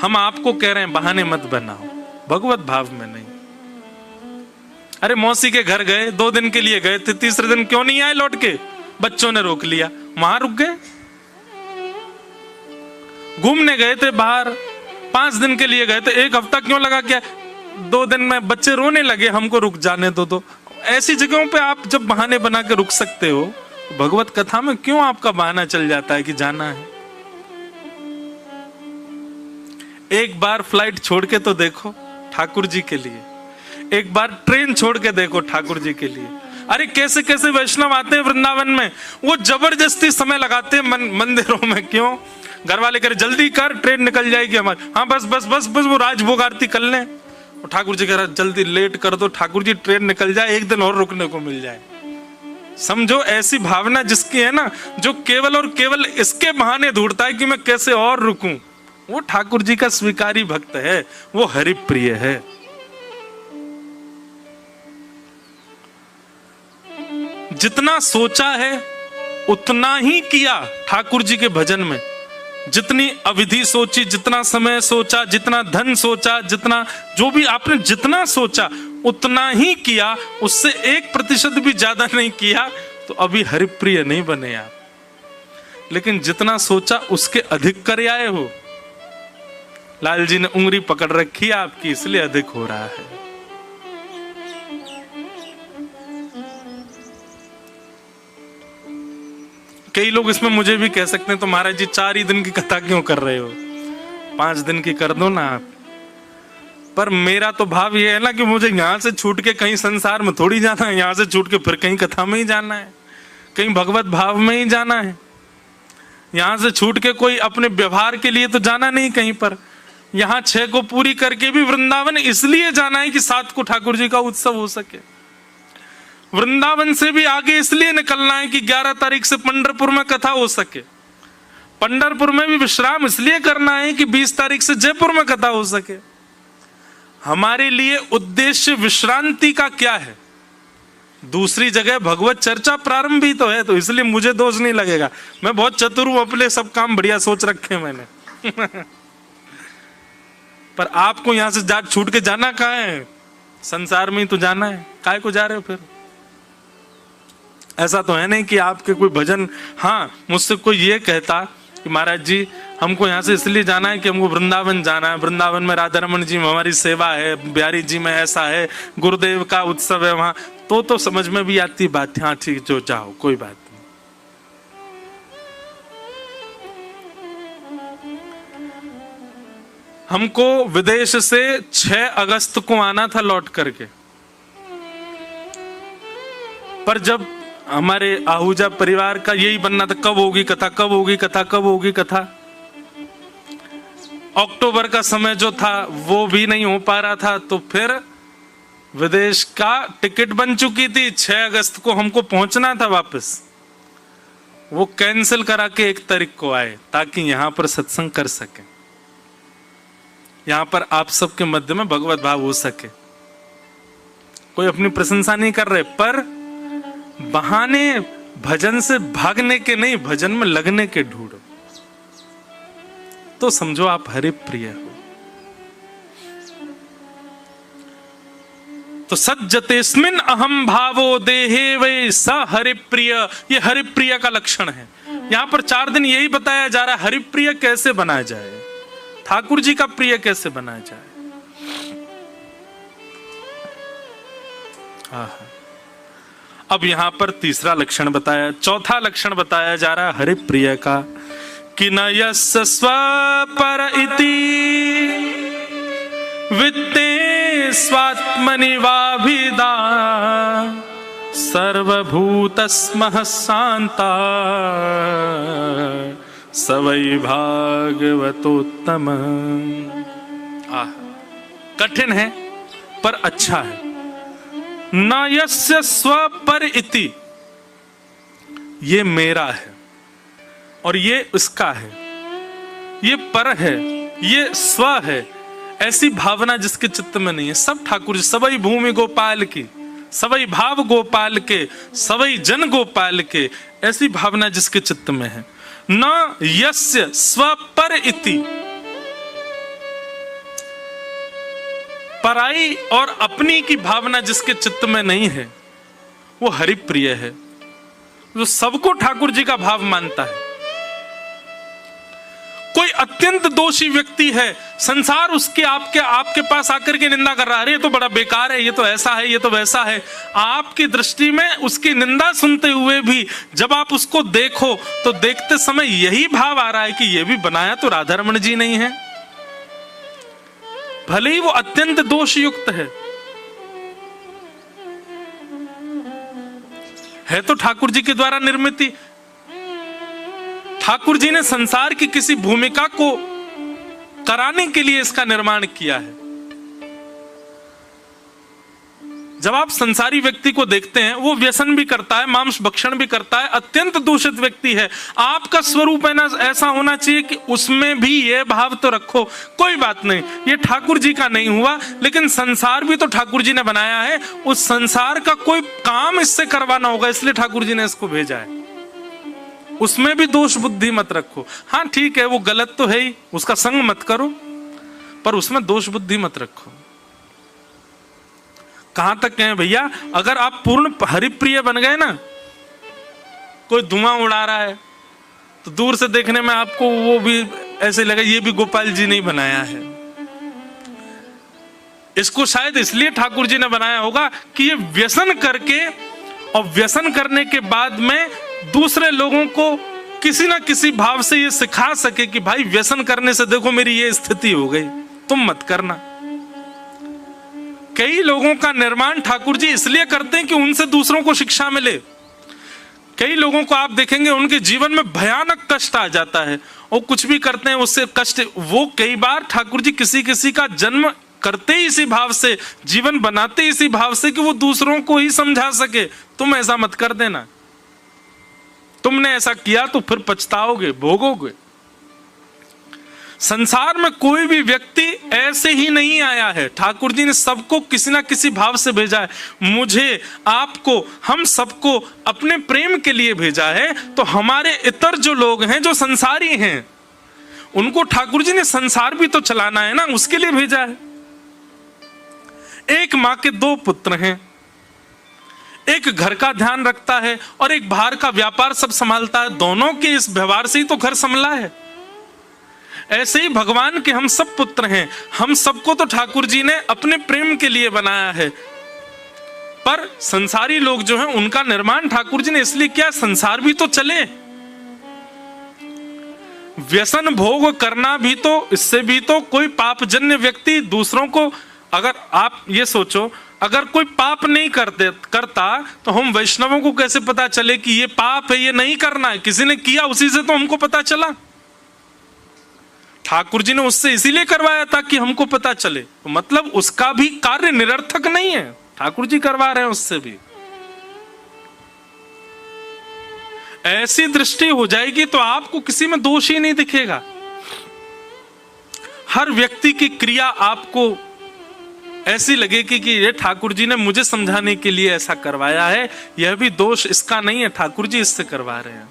हम आपको कह रहे हैं बहाने मत बनाओ, भगवत भाव में नहीं। अरे मौसी के घर गए, 2 दिन के लिए गए थे, तीसरे दिन क्यों नहीं आए लौट के? बच्चों ने रोक लिया, वहां रुक गए। घूमने गए थे बाहर, 5 दिन के लिए गए थे, 1 हफ्ता क्यों लगा? क्या 2 दिन में बच्चे रोने लगे, हमको रुक जाने दो। तो ऐसी जगहों पे आप जब बहाने बना के रुक सकते हो, भगवत कथा में क्यों आपका बहाना चल जाता है कि जाना है? एक बार फ्लाइट छोड़ के तो देखो ठाकुर जी के लिए, एक बार ट्रेन छोड़ के देखो ठाकुर जी के लिए। अरे कैसे कैसे वैष्णव आते हैं वृंदावन में, वो जबरदस्ती समय लगाते हैं मंदिरों में। क्यों? घर वाले करे जल्दी कर, ट्रेन निकल जाएगी हमारी। हाँ बस बस बस बस वो राजभोग आरती कर लें। और ठाकुर जी कह रहा जल्दी लेट कर दो ठाकुर जी, ट्रेन निकल जाए, 1 दिन और रुकने को मिल जाए। समझो ऐसी भावना जिसकी है ना, जो केवल और केवल इसके बहाने ढूंढता है कि मैं कैसे और रुकूं, वो ठाकुर जी का स्वीकारी भक्त है, वो हरिप्रिय है। जितना सोचा है उतना ही किया ठाकुर जी के भजन में। जितनी अवधि सोची, जितना समय सोचा, जितना धन सोचा, जितना जो भी आपने जितना सोचा उतना ही किया, उससे 1% भी ज्यादा नहीं किया, तो अभी हरिप्रिय नहीं बने आप। लेकिन जितना सोचा उसके अधिक कर आए हो। लाल जी ने उंगली पकड़ रखी है आपकी, इसलिए अधिक हो रहा है। कई लोग इसमें मुझे भी कह सकते हैं तो महाराज जी 4 ही दिन की कथा क्यों कर रहे हो, 5 दिन की कर दो ना आप। पर मेरा तो भाव ये है ना कि मुझे यहां से छूट के कहीं संसार में थोड़ी जाना है, यहां से छूट के फिर कहीं कथा में ही जाना है, कहीं भगवत भाव में ही जाना है। यहां से छूट के कोई अपने व्यवहार के लिए तो जाना नहीं कहीं पर। यहां 6 को पूरी करके भी वृंदावन इसलिए जाना है कि 7 को ठाकुर जी का उत्सव हो सके। वृंदावन से भी आगे इसलिए निकलना है कि 11 तारीख से पंढरपुर में कथा हो सके। पंढरपुर में भी विश्राम इसलिए करना है कि 20 तारीख से जयपुर में कथा हो सके। हमारे लिए उद्देश्य विश्रांति का क्या है? दूसरी जगह भगवत चर्चा प्रारंभ भी तो है, तो इसलिए मुझे दोष नहीं लगेगा। मैं बहुत चतुर हूं, अपने सब काम बढ़िया सोच रखे हैं मैंने। पर आपको यहां से जा छूट के जाना कहाँ है? संसार में ही तो जाना है, काहे को जा रहे हो फिर? ऐसा तो है नहीं कि आपके कोई भजन, हाँ मुझसे कोई ये कहता कि महाराज जी हमको यहाँ से इसलिए जाना है कि हमको वृंदावन जाना है, वृंदावन में राधा रमन जी में हमारी सेवा है, बिहारी जी में ऐसा है, गुरुदेव का उत्सव है वहां, तो समझ में भी आती बात। हाँ ठीक, जो जाओ, कोई बात नहीं। हमको विदेश से 6 अगस्त को आना था लौट करके, पर जब हमारे आहूजा परिवार का यही बनना था कब होगी कथा, कब होगी कथा, कब होगी कथा। अक्टूबर का समय जो था वो भी नहीं हो पा रहा था, तो फिर विदेश का टिकट बन चुकी थी, 6 अगस्त को हमको पहुंचना था वापस। वो कैंसिल करा के 1 तारीख को आए ताकि यहां पर सत्संग कर सके, यहां पर आप सबके मध्य में भगवत भाव हो सके। कोई अपनी प्रशंसा नहीं कर रहे, पर बहाने भजन से भागने के नहीं, भजन में लगने के ढूंढो, तो समझो आप हरिप्रिय हो। तो सज्जतेस्मिन् अहम भावो देहे वै स हरिप्रिय, ये हरिप्रिय का लक्षण है। यहां पर 4 दिन यही बताया जा रहा है, हरिप्रिय कैसे बनाया जाए, ठाकुर जी का प्रिय कैसे बनाया जाए। हाँ, अब यहां पर तीसरा लक्षण बताया, चौथा लक्षण बताया जा रहा है हरिप्रिय का, कि न यस्य स्वपर इति वित्ते स्वात्मनि वाभिदा सर्वभूतस्मः शान्ता स वै भागवतोत्तम। कठिन है पर अच्छा है। न यस्य स्वपर इति, ये मेरा है और ये उसका है, ये पर है, ये स्व है, ऐसी भावना जिसके चित्त में नहीं है। सब ठाकुर जी, सबई भूमि गोपाल की, सबई भाव गोपाल के, सबई जन गोपाल के, ऐसी भावना जिसके चित्त में है। न यस्य स्वपर इति, पराई और अपनी की भावना जिसके चित्त में नहीं है वो हरिप्रिय है, जो सबको ठाकुर जी का भाव मानता है। कोई अत्यंत दोषी व्यक्ति है, संसार उसके आपके पास आकर के निंदा कर रहा है, ये तो बड़ा बेकार है, ये तो ऐसा है, ये तो वैसा है। आपकी दृष्टि में उसकी निंदा सुनते हुए भी जब आप उसको देखो तो देखते समय यही भाव आ रहा है कि ये भी बनाया तो राधारमण जी नहीं है, भले ही वो अत्यंत दोष युक्त है तो ठाकुर जी के द्वारा निर्मित। ठाकुर जी ने संसार की किसी भूमिका को कराने के लिए इसका निर्माण किया है। जब आप संसारी व्यक्ति को देखते हैं, वो व्यसन भी करता है, मांस भक्षण भी करता है, अत्यंत दूषित व्यक्ति है, आपका स्वरूप है ना ऐसा होना चाहिए कि उसमें भी ये भाव तो रखो, कोई बात नहीं, ये ठाकुर जी का नहीं हुआ, लेकिन संसार भी तो ठाकुर जी ने बनाया है, उस संसार का कोई काम इससे करवाना होगा, इसलिए ठाकुर जी ने इसको भेजा है। उसमें भी दोष बुद्धि मत रखो। हाँ ठीक है, वो गलत तो है ही, उसका संग मत करो, पर उसमें दोष बुद्धि मत रखो। कहां तक कहें भैया, अगर आप पूर्ण हरिप्रिय बन गए ना, कोई धुआं उड़ा रहा है तो दूर से देखने में आपको वो भी ऐसे लगे ये भी गोपाल जी ने बनाया है। इसको शायद इसलिए ठाकुर जी ने बनाया होगा कि ये व्यसन करके और व्यसन करने के बाद में दूसरे लोगों को किसी ना किसी भाव से ये सिखा सके कि भाई व्यसन करने से देखो मेरी ये स्थिति हो गई, तुम मत करना। कई लोगों का निर्माण ठाकुर जी इसलिए करते हैं कि उनसे दूसरों को शिक्षा मिले। कई लोगों को आप देखेंगे उनके जीवन में भयानक कष्ट आ जाता है और कुछ भी करते हैं उससे कष्ट, वो कई बार ठाकुर जी किसी किसी का जन्म करते ही इसी भाव से, जीवन बनाते ही इसी भाव से कि वो दूसरों को ही समझा सके, तुम ऐसा मत कर देना, तुमने ऐसा किया तो फिर पछताओगे, भोगोगे। संसार में कोई भी व्यक्ति ऐसे ही नहीं आया है, ठाकुर जी ने सबको किसी ना किसी भाव से भेजा है। मुझे, आपको, हम सबको अपने प्रेम के लिए भेजा है। तो हमारे इतर जो लोग हैं, जो संसारी हैं, उनको ठाकुर जी ने संसार भी तो चलाना है ना, उसके लिए भेजा है। एक मां के दो पुत्र हैं, एक घर का ध्यान रखता है और एक बाहर का व्यापार सब संभालता है, दोनों के इस व्यवहार से ही तो घर संभला है। ऐसे ही भगवान के हम सब पुत्र हैं, हम सबको तो ठाकुर जी ने अपने प्रेम के लिए बनाया है, पर संसारी लोग जो हैं उनका निर्माण ठाकुर जी ने इसलिए किया संसार भी तो चले। व्यसन भोग करना भी तो, इससे भी तो कोई पापजन्य व्यक्ति दूसरों को, अगर आप ये सोचो, अगर कोई पाप नहीं करता तो हम वैष्णवों को कैसे पता चले कि ये पाप है, ये नहीं करना है? किसी ने किया, उसी से तो हमको पता चला। ठाकुर जी ने उससे इसीलिए करवाया ताकि हमको पता चले, तो मतलब उसका भी कार्य निरर्थक नहीं है, ठाकुर जी करवा रहे हैं उससे भी। ऐसी दृष्टि हो जाएगी तो आपको किसी में दोष ही नहीं दिखेगा। हर व्यक्ति की क्रिया आपको ऐसी लगेगी कि ये ठाकुर जी ने मुझे समझाने के लिए ऐसा करवाया है, यह भी दोष इसका नहीं है, ठाकुर जी इससे करवा रहे हैं।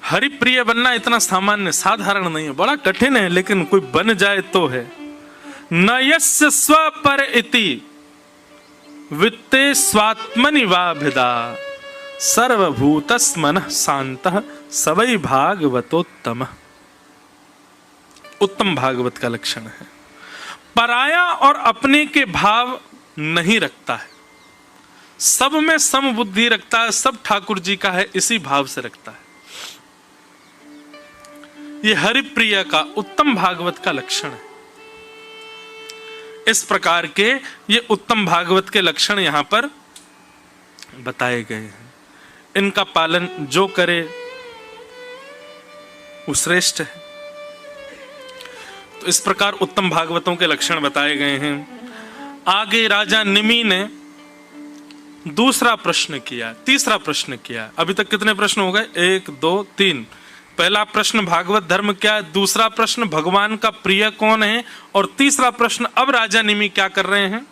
हरिप्रिय बनना इतना सामान्य साधारण नहीं है, बड़ा कठिन है, लेकिन कोई बन जाए तो है। न यस्य स्वपर इति वित्ते स्वात्मनि वा भिदा सर्वभूतस्मनः शान्तः सवै भागवतोत्तम। उत्तम भागवत का लक्षण है पराया और अपने के भाव नहीं रखता है, सब में सम बुद्धि रखता है, सब ठाकुर जी का है इसी भाव से रखता है। ये हरिप्रिय का उत्तम भागवत का लक्षण है। इस प्रकार के ये उत्तम भागवत के लक्षण यहां पर बताए गए हैं। इनका पालन जो करे वो श्रेष्ठ है। तो इस प्रकार उत्तम भागवतों के लक्षण बताए गए हैं। आगे राजा निमि ने दूसरा प्रश्न किया, तीसरा प्रश्न किया। अभी तक कितने प्रश्न हो गए? 1 2 3। पहला प्रश्न भागवत धर्म क्या है, दूसरा प्रश्न भगवान का प्रिय कौन है, और तीसरा प्रश्न अब राजा निमि क्या कर रहे हैं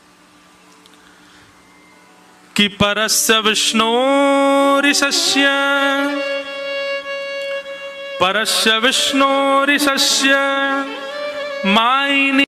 कि परस्य विष्णोरिशस्य परस्य विष्णोरिशस्य मायिनी